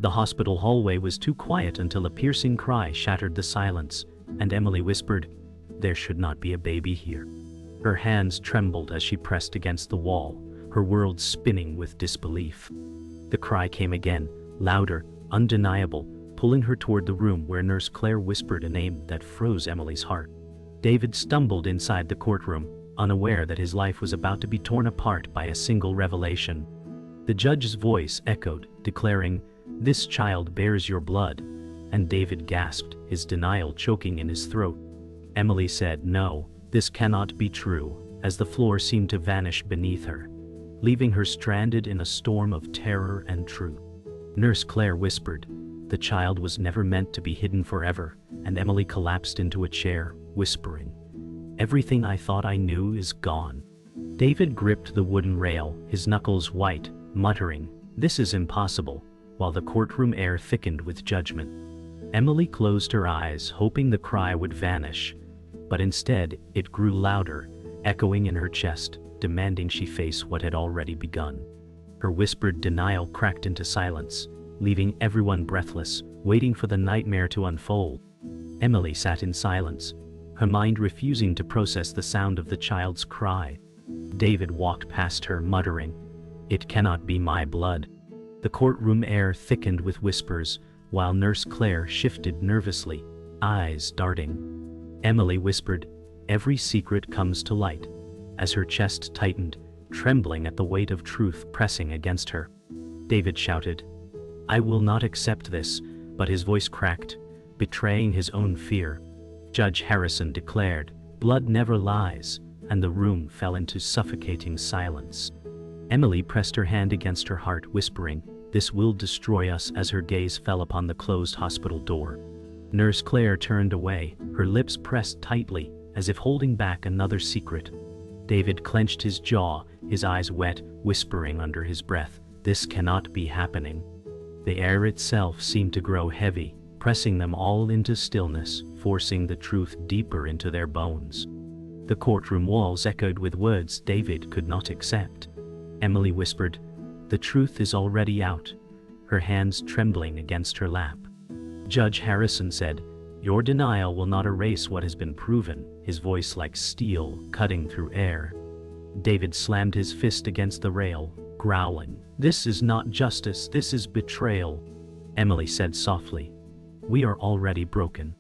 The hospital hallway was too quiet until a piercing cry shattered the silence, and Emily whispered, "There should not be a baby here." Her hands trembled as she pressed against the wall, her world spinning with disbelief. The cry came again, louder, undeniable, pulling her toward the room where Nurse Claire whispered a name that froze Emily's heart. David stumbled inside the courtroom, unaware that his life was about to be torn apart by a single revelation. The judge's voice echoed, declaring, "This child bears your blood," and David gasped, his denial choking in his throat. Emily said, "No, this cannot be true," as the floor seemed to vanish beneath her, leaving her stranded in a storm of terror and truth. Nurse Claire whispered, "The child was never meant to be hidden forever," and Emily collapsed into a chair, whispering, "Everything I thought I knew is gone." David gripped the wooden rail, his knuckles white, muttering, "This is impossible," while the courtroom air thickened with judgment. Emily closed her eyes, hoping the cry would vanish, but instead it grew louder, echoing in her chest, demanding she face what had already begun. Her whispered denial cracked into silence, leaving everyone breathless, waiting for the nightmare to unfold. Emily sat in silence, her mind refusing to process the sound of the child's cry. David walked past her, muttering, "It cannot be my blood." The courtroom air thickened with whispers, while Nurse Claire shifted nervously, eyes darting. Emily whispered, "Every secret comes to light," as her chest tightened, trembling at the weight of truth pressing against her. David shouted, "I will not accept this," but his voice cracked, betraying his own fear. Judge Harrison declared, "Blood never lies," and the room fell into suffocating silence. Emily pressed her hand against her heart, whispering, "This will destroy us," as her gaze fell upon the closed hospital door. Nurse Claire turned away, her lips pressed tightly, as if holding back another secret. David clenched his jaw, his eyes wet, whispering under his breath, "This cannot be happening." The air itself seemed to grow heavy, pressing them all into stillness, forcing the truth deeper into their bones. The courtroom walls echoed with words David could not accept. Emily whispered, "The truth is already out," her hands trembling against her lap. Judge Harrison said, "Your denial will not erase what has been proven," his voice like steel cutting through air. David slammed his fist against the rail, growling, "This is not justice, this is betrayal." Emily said softly, "We are already broken."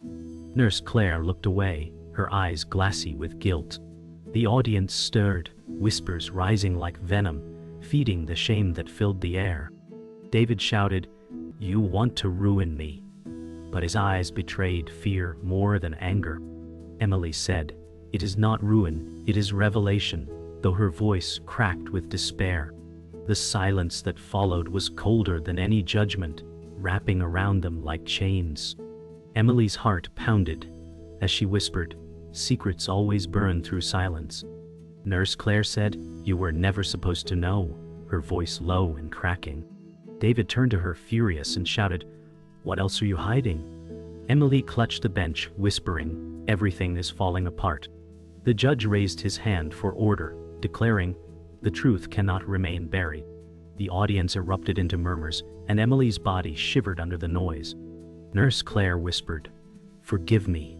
Nurse Claire looked away, her eyes glassy with guilt. The audience stirred, whispers rising like venom, feeding the shame that filled the air. David shouted, "You want to ruin me." But his eyes betrayed fear more than anger. Emily said, "It is not ruin, it is revelation," though her voice cracked with despair. The silence that followed was colder than any judgment, wrapping around them like chains. Emily's heart pounded as she whispered, "Secrets always burn through silence." Nurse Claire said, "You were never supposed to know," her voice low and cracking. David turned to her furious and shouted, "What else are you hiding?" Emily clutched the bench, whispering, "Everything is falling apart." The judge raised his hand for order, declaring, "The truth cannot remain buried." The audience erupted into murmurs, and Emily's body shivered under the noise. Nurse Claire whispered, "Forgive me,"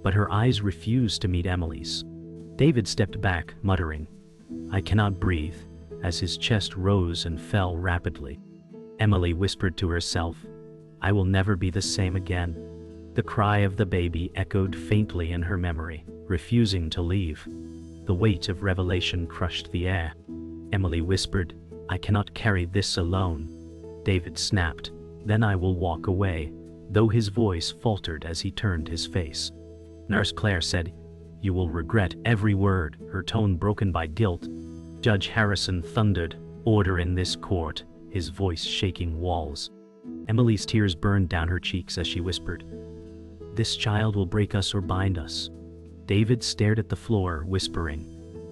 but her eyes refused to meet Emily's. David stepped back, muttering, "I cannot breathe," as his chest rose and fell rapidly. Emily whispered to herself, "I will never be the same again." The cry of the baby echoed faintly in her memory, refusing to leave. The weight of revelation crushed the air. Emily whispered, "I cannot carry this alone." David snapped, "Then I will walk away," though his voice faltered as he turned his face. Nurse Claire said, "You will regret every word," her tone broken by guilt. Judge Harrison thundered, "Order in this court," his voice shaking walls. Emily's tears burned down her cheeks as she whispered, "This child will break us or bind us." David stared at the floor, whispering,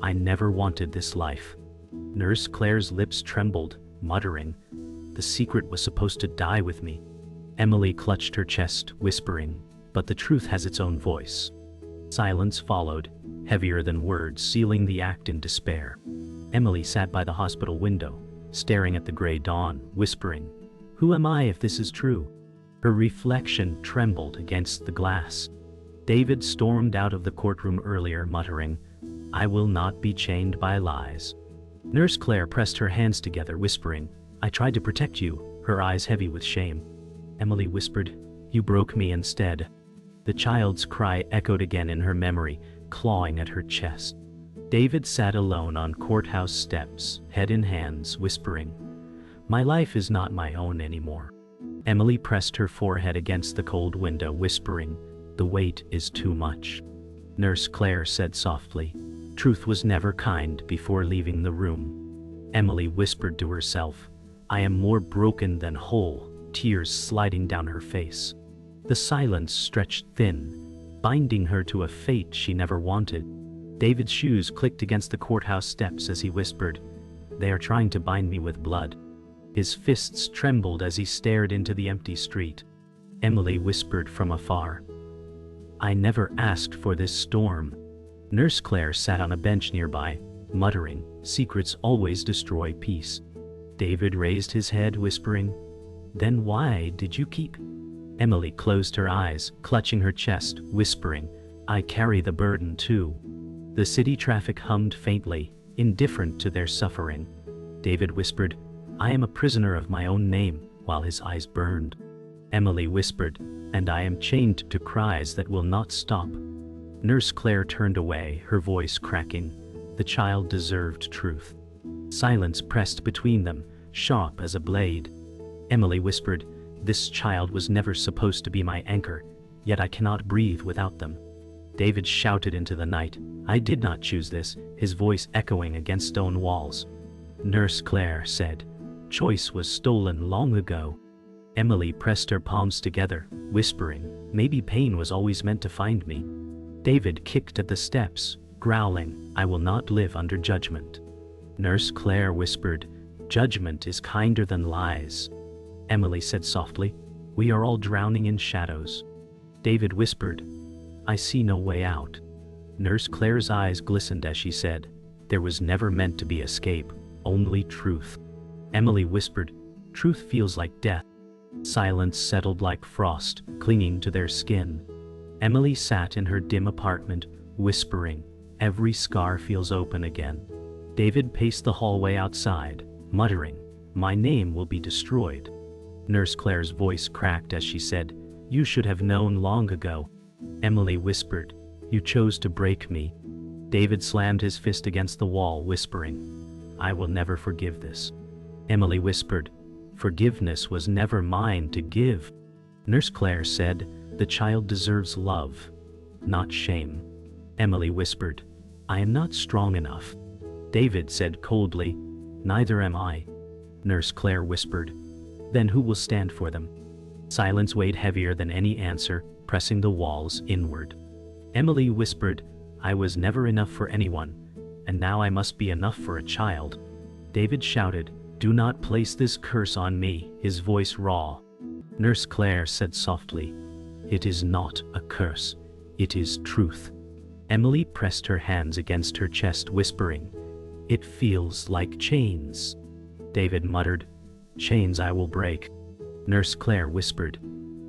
"I never wanted this life." Nurse Claire's lips trembled, muttering, "The secret was supposed to die with me." Emily clutched her chest, whispering, "But the truth has its own voice." Silence followed, heavier than words, sealing the act in despair. Emily sat by the hospital window, staring at the gray dawn, whispering, Who am I if this is true? Her reflection trembled against the glass. David stormed out of the courtroom earlier, muttering, "I will not be chained by lies." Nurse Claire pressed her hands together, whispering, "I tried to protect you," her eyes heavy with shame. Emily whispered, "You broke me instead." The child's cry echoed again in her memory, clawing at her chest. David sat alone on courthouse steps, head in hands, whispering, "My life is not my own anymore." Emily pressed her forehead against the cold window, whispering, "The weight is too much." Nurse Claire said softly, "Truth was never kind," before leaving the room. Emily whispered to herself, "I am more broken than whole," tears sliding down her face. The silence stretched thin, binding her to a fate she never wanted. David's shoes clicked against the courthouse steps as he whispered, "They are trying to bind me with blood." His fists trembled as he stared into the empty street. Emily whispered from afar, "I never asked for this storm." Nurse Claire sat on a bench nearby, muttering, "Secrets always destroy peace." David raised his head, whispering, "Then why did you keep?" Emily closed her eyes, clutching her chest, whispering, "I carry the burden too." The city traffic hummed faintly, indifferent to their suffering. David whispered, "I am a prisoner of my own name," while his eyes burned. Emily whispered, "And I am chained to cries that will not stop." Nurse Claire turned away, her voice cracking. The child deserved truth. Silence pressed between them, sharp as a blade. Emily whispered, "This child was never supposed to be my anchor, yet I cannot breathe without them." David shouted into the night, "I did not choose this," his voice echoing against stone walls. Nurse Claire said, "Choice was stolen long ago." Emily pressed her palms together, whispering, "Maybe pain was always meant to find me." David kicked at the steps, growling, "I will not live under judgment." Nurse Claire whispered, "Judgment is kinder than lies." Emily said softly, "We are all drowning in shadows." David whispered, "I see no way out." Nurse Claire's eyes glistened as she said, "There was never meant to be escape, only truth." Emily whispered, "Truth feels like death." Silence settled like frost, clinging to their skin. Emily sat in her dim apartment, whispering, "Every scar feels open again." David paced the hallway outside, muttering, "My name will be destroyed." Nurse Claire's voice cracked as she said, "You should have known long ago." Emily whispered, "You chose to break me." David slammed his fist against the wall, whispering, "I will never forgive this." Emily whispered, "Forgiveness was never mine to give." Nurse Claire said, "The child deserves love, not shame." Emily whispered, "I am not strong enough." David said coldly, "Neither am I." Nurse Claire whispered, "Then who will stand for them?" Silence weighed heavier than any answer, pressing the walls inward. Emily whispered, "I was never enough for anyone, and now I must be enough for a child." David shouted, "Do not place this curse on me," his voice raw. Nurse Claire said softly, "It is not a curse, it is truth." Emily pressed her hands against her chest, whispering, "It feels like chains." David muttered, "Chains I will break." Nurse Claire whispered,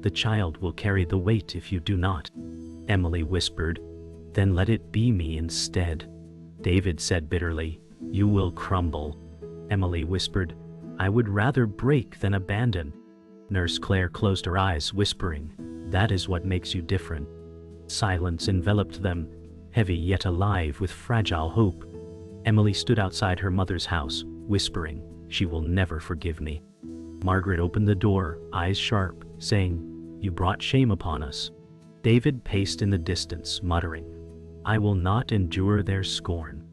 "The child will carry the weight if you do not." Emily whispered, "Then let it be me instead." David said bitterly, "You will crumble." Emily whispered, "I would rather break than abandon." Nurse Claire closed her eyes, whispering, "That is what makes you different." Silence enveloped them, heavy yet alive with fragile hope. Emily stood outside her mother's house, whispering, "She will never forgive me." Margaret opened the door, eyes sharp, saying, "You brought shame upon us." David paced in the distance, muttering, "I will not endure their scorn."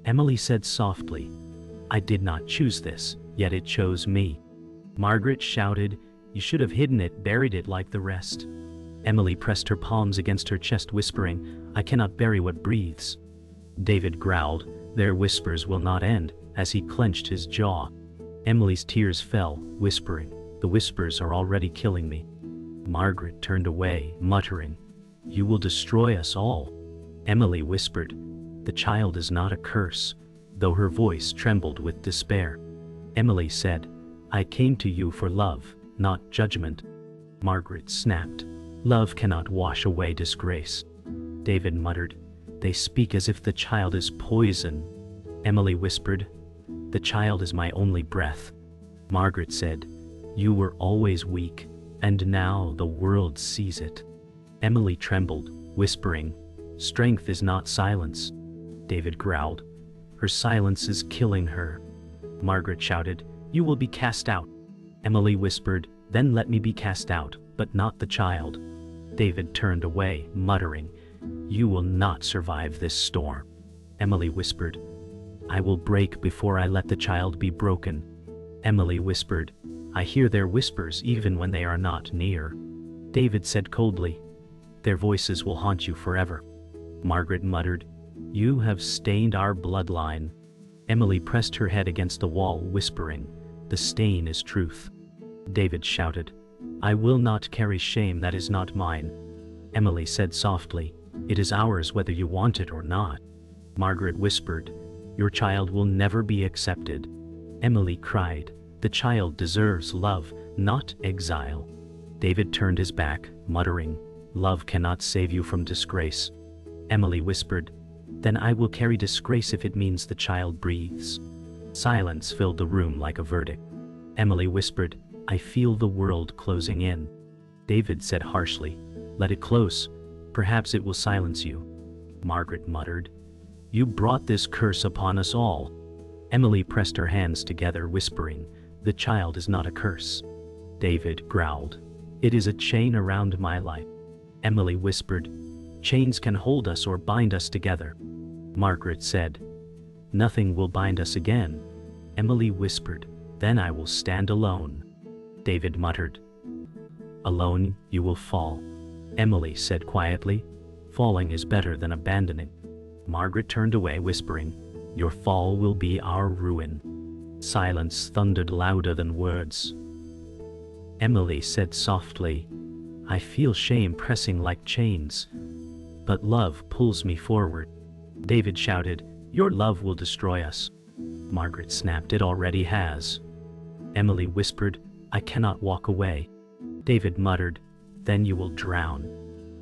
Emily said softly, "I did not choose this, yet it chose me." Margaret shouted, "You should have hidden it, buried it like the rest." Emily pressed her palms against her chest, whispering, "I cannot bury what breathes." David growled, "Their whispers will not end," as he clenched his jaw. Emily's tears fell, whispering, "The whispers are already killing me." Margaret turned away, muttering, "You will destroy us all." Emily whispered, "The child is not a curse," though her voice trembled with despair. Emily said, "I came to you for love, not judgment. Margaret snapped. Love cannot wash away disgrace. David muttered. They speak as if the child is poison. Emily whispered. The child is my only breath. Margaret said, you were always weak, and now the world sees it. Emily trembled, whispering, strength is not silence. David growled, her silence is killing her. Margaret shouted, you will be cast out. Emily whispered, then let me be cast out, but not the child. David turned away, muttering, you will not survive this storm. Emily whispered, I will break before I let the child be broken. Emily whispered, I hear their whispers even when they are not near. David said coldly, their voices will haunt you forever. Margaret muttered, you have stained our bloodline. Emily pressed her head against the wall, whispering, the stain is truth. David shouted, I will not carry shame that is not mine. Emily said softly, it is ours whether you want it or not. Margaret whispered, your child will never be accepted. Emily cried, the child deserves love, not exile. David turned his back, muttering, love cannot save you from disgrace. Emily whispered, then I will carry disgrace if it means the child breathes. Silence filled the room like a verdict. Emily whispered, I feel the world closing in. David said harshly, let it close. Perhaps it will silence you. Margaret muttered, you brought this curse upon us all. Emily pressed her hands together, whispering, the child is not a curse. David growled, it is a chain around my life. Emily whispered, chains can hold us or bind us together. Margaret said, nothing will bind us again. Emily whispered, then I will stand alone. David muttered, alone you will fall. Emily said quietly, falling is better than abandoning. Margaret turned away, whispering, your fall will be our ruin. Silence thundered louder than words. Emily said softly, I feel shame pressing like chains, but love pulls me forward. David shouted, your love will destroy us. Margaret snapped, it already has. Emily whispered, I cannot walk away. David muttered, then you will drown.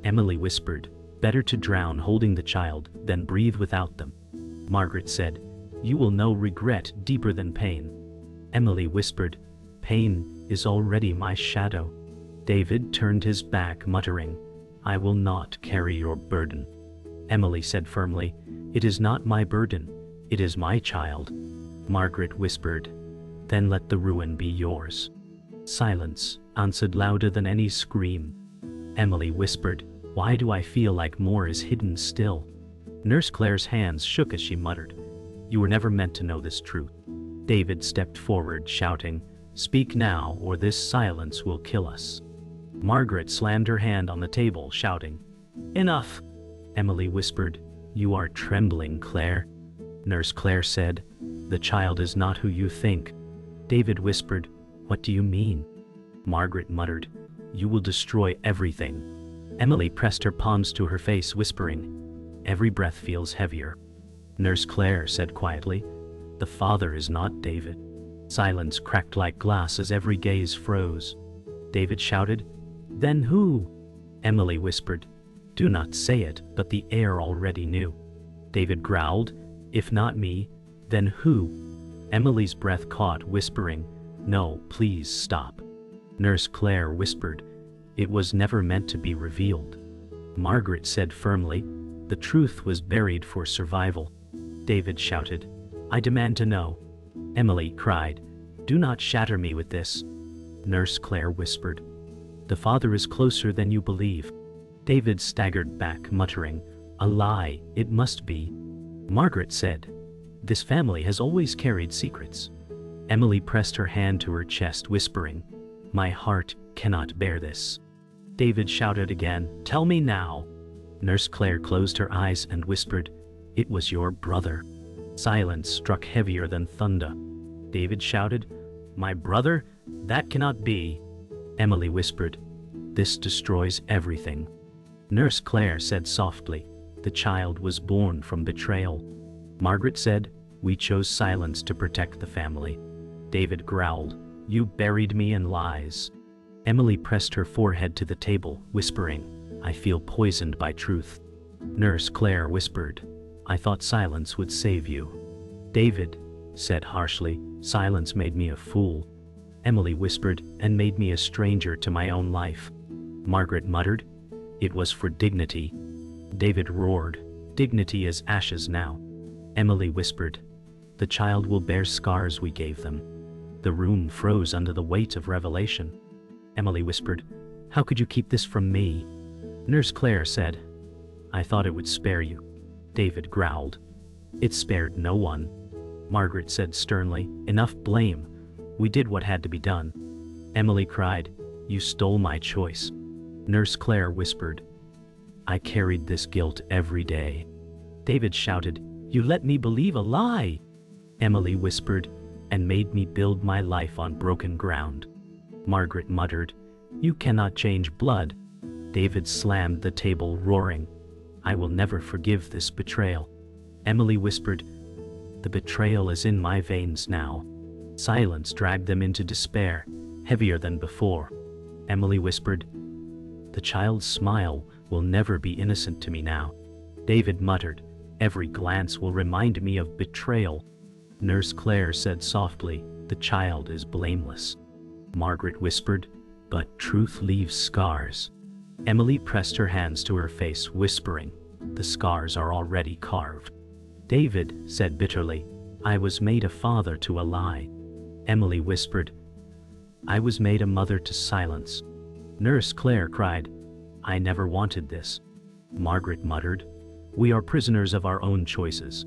Emily whispered, better to drown holding the child than breathe without them. Margaret said, you will know regret deeper than pain. Emily whispered, pain is already my shadow. David turned his back, muttering, I will not carry your burden. Emily said firmly, it is not my burden, it is my child. Margaret whispered, then let the ruin be yours. Silence answered louder than any scream. Emily whispered, why do I feel like more is hidden still? Nurse Claire's hands shook as she muttered, you were never meant to know this truth. David stepped forward, shouting, speak now or this silence will kill us. Margaret slammed her hand on the table, shouting, enough. Emily whispered, you are trembling, Claire. Nurse Claire said, the child is not who you think. David whispered, what do you mean? Margaret muttered, you will destroy everything. Emily pressed her palms to her face, whispering, every breath feels heavier. Nurse Claire said quietly, the father is not David. Silence cracked like glass as every gaze froze. David shouted, then who? Emily whispered, do not say it, but the air already knew. David growled, if not me, then who? Emily's breath caught, whispering, no, please stop. Nurse Claire whispered, it was never meant to be revealed. Margaret said firmly, the truth was buried for survival. David shouted, I demand to know. Emily cried, do not shatter me with this. Nurse Claire whispered, the father is closer than you believe. David staggered back, muttering, a lie, it must be. Margaret said, this family has always carried secrets. Emily pressed her hand to her chest, whispering, my heart cannot bear this. David shouted again, tell me now. Nurse Claire closed her eyes and whispered, it was your brother. Silence struck heavier than thunder. David shouted, my brother? That cannot be. Emily whispered, this destroys everything. Nurse Claire said softly, the child was born from betrayal. Margaret said, we chose silence to protect the family. David growled, you buried me in lies. Emily pressed her forehead to the table, whispering, "I feel poisoned by truth." Nurse Claire whispered, "I thought silence would save you." David said harshly, "Silence made me a fool." Emily whispered, "And made me a stranger to my own life." Margaret muttered, "It was for dignity." David roared, "Dignity is ashes now." Emily whispered, "The child will bear scars we gave them." The room froze under the weight of revelation. Emily whispered, "How could you keep this from me?" Nurse Claire said, "I thought it would spare you." David growled, "It spared no one." Margaret said sternly, "Enough blame. We did what had to be done." Emily cried, "You stole my choice." Nurse Claire whispered, "I carried this guilt every day." David shouted, "You let me believe a lie." Emily whispered, "And made me build my life on broken ground." Margaret muttered, "You cannot change blood." David slammed the table, roaring, "I will never forgive this betrayal." Emily whispered, "The betrayal is in my veins now." Silence dragged them into despair, heavier than before. Emily whispered, "The child's smile will never be innocent to me now." David muttered, "Every glance will remind me of betrayal." Nurse Claire said softly, "The child is blameless." Margaret whispered, "But truth leaves scars." Emily pressed her hands to her face, whispering, "The scars are already carved." David said bitterly, "I was made a father to a lie." Emily whispered, "I was made a mother to silence." Nurse Claire cried, "I never wanted this." Margaret muttered, "We are prisoners of our own choices."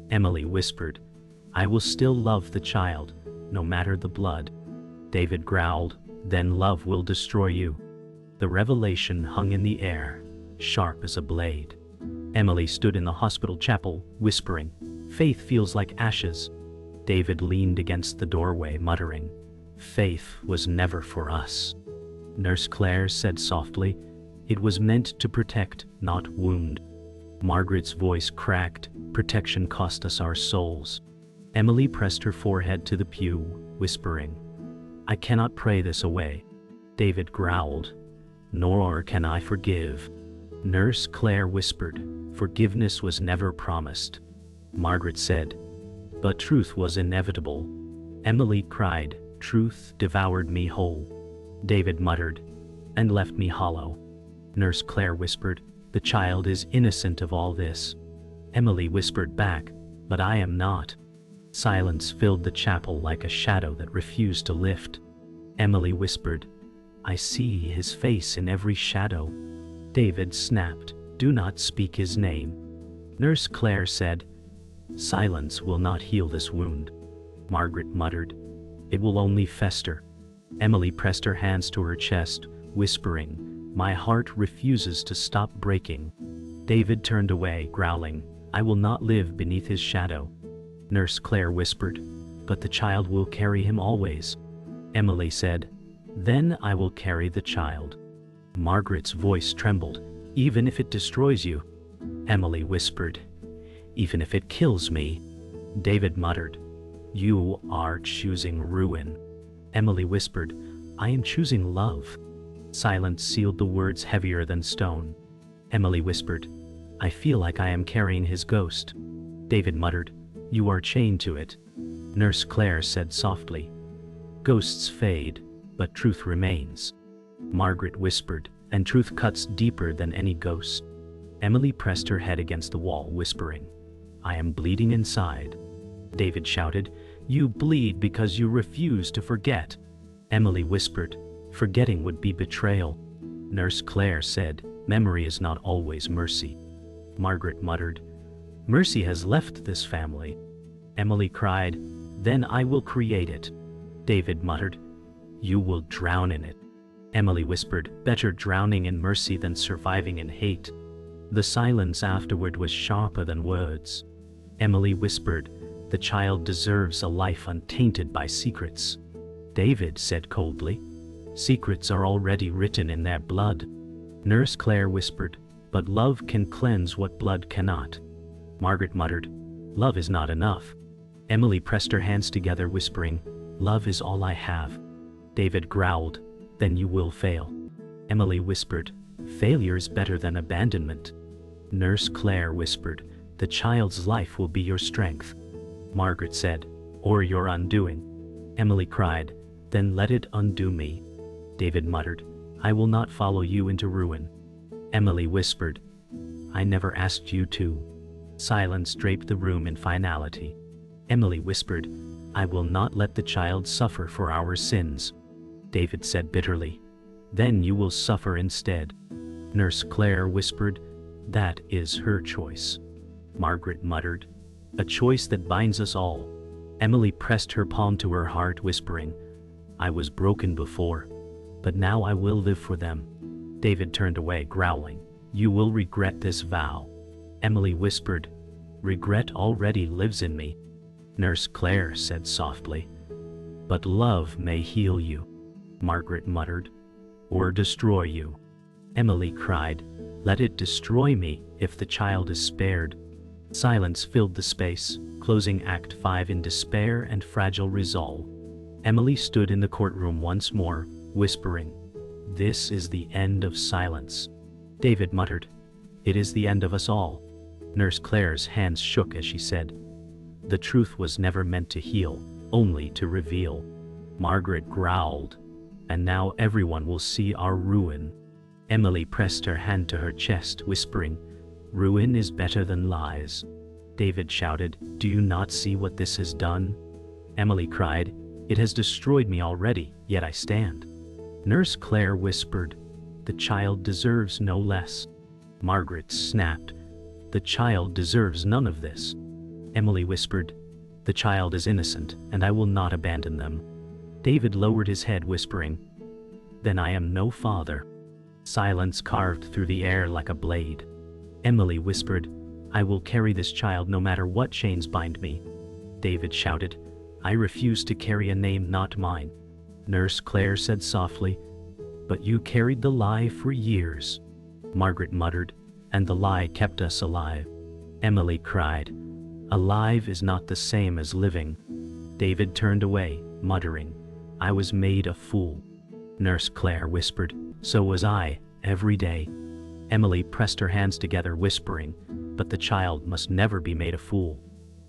Emily whispered, "I will still love the child, no matter the blood." David growled, "Then love will destroy you." The revelation hung in the air, sharp as a blade. Emily stood in the hospital chapel, whispering, "Faith feels like ashes." David leaned against the doorway, muttering, "Faith was never for us." Nurse Claire said softly, "It was meant to protect, not wound." Margaret's voice cracked, "Protection cost us our souls." Emily pressed her forehead to the pew, whispering, "I cannot pray this away." David growled, "Nor can I forgive." Nurse Claire whispered, "Forgiveness was never promised." Margaret said, "But truth was inevitable." Emily cried, "Truth devoured me whole." David muttered, "And left me hollow." Nurse Claire whispered, "The child is innocent of all this." Emily whispered back, "But I am not." Silence filled the chapel like a shadow that refused to lift. Emily whispered, "I see his face in every shadow." David snapped, "Do not speak his name." Nurse Claire said, "Silence will not heal this wound." Margaret muttered, "It will only fester." Emily pressed her hands to her chest, whispering, "My heart refuses to stop breaking." David turned away, growling, "I will not live beneath his shadow." Nurse Claire whispered, "But the child will carry him always." Emily said, "Then I will carry the child." Margaret's voice trembled, "Even if it destroys you." Emily whispered, "Even if it kills me." David muttered, "You are choosing ruin." Emily whispered, "I am choosing love." Silence sealed the words heavier than stone. Emily whispered, "I feel like I am carrying his ghost." David muttered, "You are chained to it." Nurse Claire said softly, "Ghosts fade, but truth remains." Margaret whispered, "And truth cuts deeper than any ghost." Emily pressed her head against the wall, whispering, "I am bleeding inside." David shouted, "You bleed because you refuse to forget." Emily whispered, "Forgetting would be betrayal." Nurse Claire said, "Memory is not always mercy." Margaret muttered, "Mercy has left this family." Emily cried, "Then I will create it." David muttered, "You will drown in it." Emily whispered, "Better drowning in mercy than surviving in hate." The silence afterward was sharper than words. Emily whispered, "The child deserves a life untainted by secrets." David said coldly, "Secrets are already written in their blood." Nurse Claire whispered, "But love can cleanse what blood cannot." Margaret muttered, "Love is not enough." Emily pressed her hands together, whispering, "Love is all I have." David growled, then you will fail. Emily whispered, failure is better than abandonment. Nurse Claire whispered, the child's life will be your strength. Margaret said, or your undoing. Emily cried, then let it undo me. David muttered, I will not follow you into ruin. Emily whispered, I never asked you to. Silence draped the room in finality. Emily whispered, I will not let the child suffer for our sins. David said bitterly, then you will suffer instead. Nurse Claire whispered, that is her choice. Margaret muttered, a choice that binds us all. Emily pressed her palm to her heart, whispering, I was broken before, but now I will live for them. David turned away, growling, you will regret this vow. Emily whispered, regret already lives in me. Nurse Claire said softly, but love may heal you. Margaret muttered, or destroy you. Emily cried, let it destroy me if the child is spared. Silence filled the space, closing Act 5 in despair and fragile resolve. Emily stood in the courtroom once more, whispering, this is the end of silence. David muttered, it is the end of us all. Nurse Claire's hands shook as she said, the truth was never meant to heal, only to reveal. Margaret growled, and now everyone will see our ruin. Emily pressed her hand to her chest, whispering, ruin is better than lies. David shouted, do you not see what this has done? Emily cried, it has destroyed me already, yet I stand. Nurse Claire whispered, the child deserves no less. Margaret snapped, the child deserves none of this. Emily whispered, the child is innocent, and I will not abandon them. David lowered his head, whispering, then I am no father. Silence carved through the air like a blade. Emily whispered, I will carry this child no matter what chains bind me. David shouted, I refuse to carry a name not mine. Nurse Claire said softly, but you carried the lie for years. Margaret muttered, and the lie kept us alive. Emily cried, alive is not the same as living. David turned away, muttering, I was made a fool. Nurse Claire whispered, so was I, every day. Emily pressed her hands together, whispering, but the child must never be made a fool.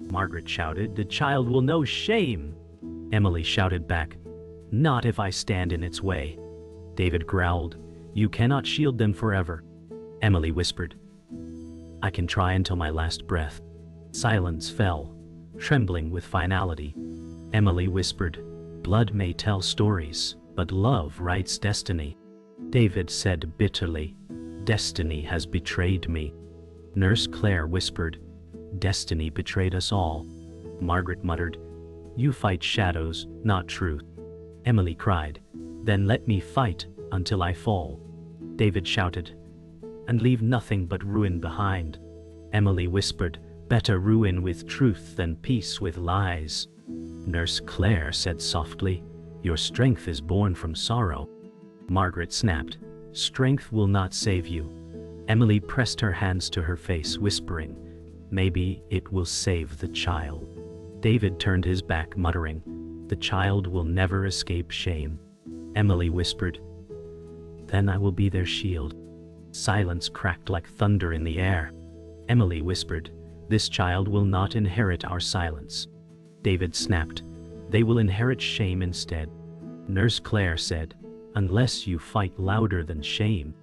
Margaret shouted, the child will know shame. Emily shouted back, not if I stand in its way. David growled, you cannot shield them forever. Emily whispered, I can try until my last breath. Silence fell, trembling with finality. Emily whispered, blood may tell stories, but love writes destiny. David said bitterly, destiny has betrayed me. Nurse Claire whispered, destiny betrayed us all. Margaret muttered, you fight shadows, not truth. Emily cried, then let me fight until I fall. David shouted, and leave nothing but ruin behind. Emily whispered, better ruin with truth than peace with lies. Nurse Claire said softly, your strength is born from sorrow. Margaret snapped, strength will not save you. Emily pressed her hands to her face, whispering, maybe it will save the child. David turned his back, muttering, the child will never escape shame. Emily whispered, then I will be their shield. Silence cracked like thunder in the air. Emily whispered, this child will not inherit our silence. David snapped, they will inherit shame instead. Nurse Claire said, unless you fight louder than shame.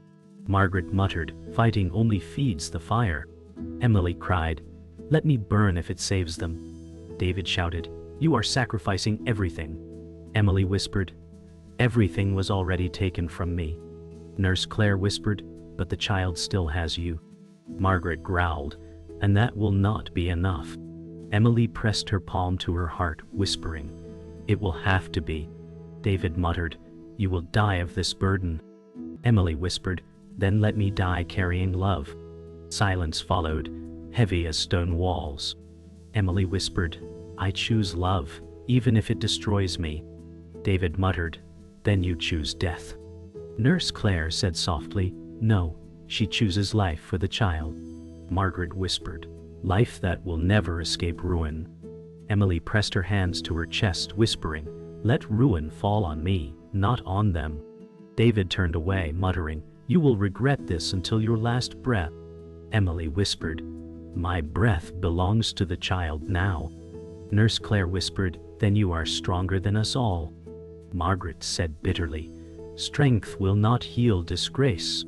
Margaret muttered, fighting only feeds the fire. Emily cried, let me burn if it saves them. David shouted, you are sacrificing everything. Emily whispered, everything was already taken from me. Nurse Claire whispered, but the child still has you. Margaret growled, and that will not be enough. Emily pressed her palm to her heart, whispering, it will have to be. David muttered, you will die of this burden. Emily whispered, then let me die carrying love. Silence followed, heavy as stone walls. Emily whispered, I choose love, even if it destroys me. David muttered, then you choose death. Nurse Claire said softly, no, she chooses life for the child. Margaret whispered, life that will never escape ruin. Emily pressed her hands to her chest, whispering, let ruin fall on me, not on them. David turned away, muttering, "You will regret this until your last breath." Emily whispered, "My breath belongs to the child now." Nurse Claire whispered, "Then you are stronger than us all." Margaret said bitterly, "Strength will not heal disgrace."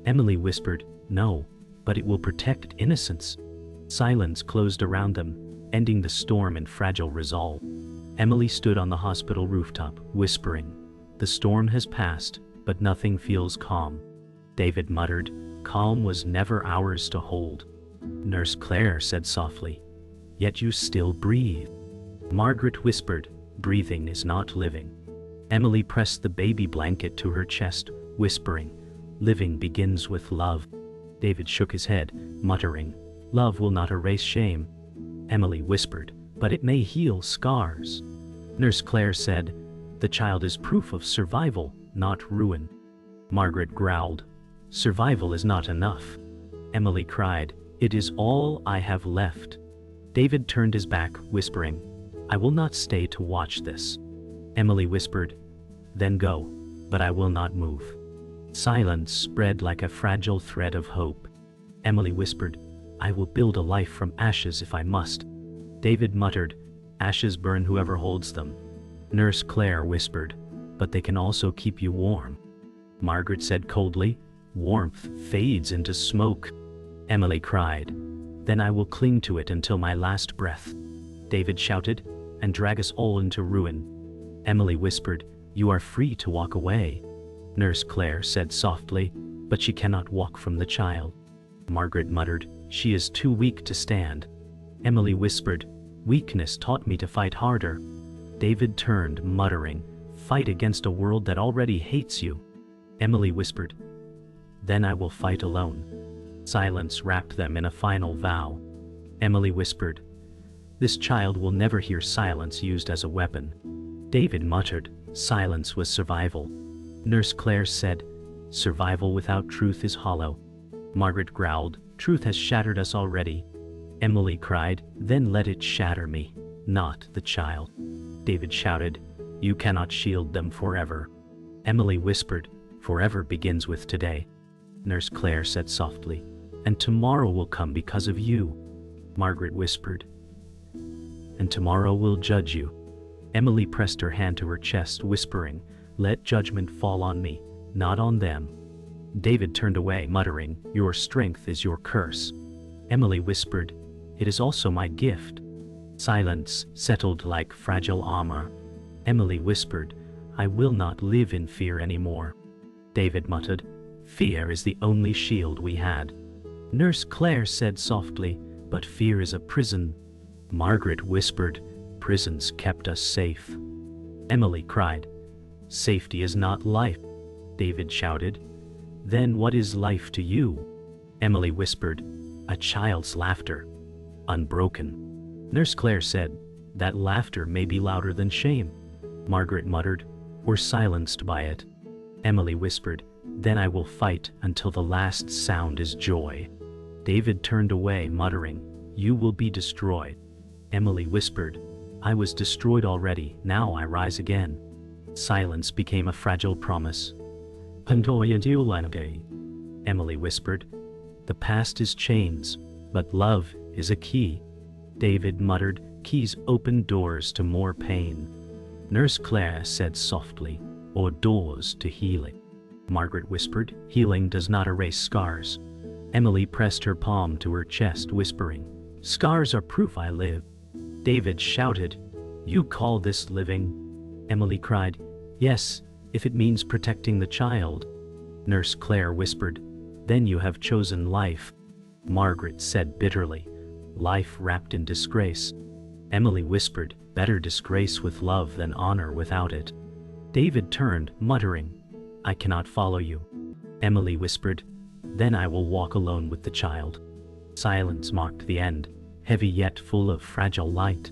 Emily whispered, "No, but it will protect innocence." Silence closed around them, ending the storm in fragile resolve. Emily stood on the hospital rooftop, whispering, "The storm has passed, but nothing feels calm." David muttered, "Calm was never ours to hold." Nurse Claire said softly, "Yet you still breathe." Margaret whispered, "Breathing is not living." Emily pressed the baby blanket to her chest, whispering, "Living begins with love." David shook his head, muttering, "Love will not erase shame." Emily whispered, "But it may heal scars." Nurse Claire said, "The child is proof of survival, not ruin." Margaret growled, "Survival is not enough." Emily cried, "It is all I have left." David turned his back, whispering, "I will not stay to watch this." Emily whispered, "Then go, but I will not move." Silence spread like a fragile thread of hope. Emily whispered, "I will build a life from ashes if I must." David muttered, "Ashes burn whoever holds them." Nurse Claire whispered, "But they can also keep you warm." Margaret said coldly, "Warmth fades into smoke." Emily cried, "Then I will cling to it until my last breath." David shouted, "And drag us all into ruin." Emily whispered, "You are free to walk away." Nurse Claire said softly, "But she cannot walk from the child." Margaret muttered, "She is too weak to stand." Emily whispered, "Weakness taught me to fight harder." David turned, muttering, "Fight against a world that already hates you." Emily whispered, "Then I will fight alone." Silence wrapped them in a final vow. Emily whispered, "This child will never hear silence used as a weapon." David muttered, "Silence was survival." Nurse Claire said, "Survival without truth is hollow." Margaret growled, "Truth has shattered us already." Emily cried, "Then let it shatter me, not the child." David shouted, "You cannot shield them forever." Emily whispered, "Forever begins with today." Nurse Claire said softly, "And tomorrow will come because of you." Margaret whispered, "And tomorrow will judge you." Emily pressed her hand to her chest, whispering, "Let judgment fall on me, not on them." David turned away, muttering, "Your strength is your curse." Emily whispered, "It is also my gift." Silence settled like fragile armor. Emily whispered, "I will not live in fear anymore." David muttered, "Fear is the only shield we had." Nurse Claire said softly, "But fear is a prison." Margaret whispered, "Prisons kept us safe." Emily cried, "Safety is not life." David shouted, "Then what is life to you?" Emily whispered, "A child's laughter, unbroken." Nurse Claire said, "That laughter may be louder than shame." Margaret muttered, "We're silenced by it." Emily whispered, "Then I will fight until the last sound is joy." David turned away, muttering, "You will be destroyed." Emily whispered, "I was destroyed already, now I rise again." Silence became a fragile promise. Emily whispered, "The past is chains, but love is a key." David muttered, "Keys open doors to more pain." Nurse Claire said softly, "Or doors to healing." Margaret whispered, "Healing does not erase scars." Emily pressed her palm to her chest, whispering, "Scars are proof I live." David shouted, "You call this living?" Emily cried, "Yes, if it means protecting the child." Nurse Claire whispered, "Then you have chosen life." Margaret said bitterly, "Life wrapped in disgrace." Emily whispered, "Better disgrace with love than honor without it." David turned, muttering, "I cannot follow you." Emily whispered, "Then I will walk alone with the child." Silence marked the end, heavy yet full of fragile light.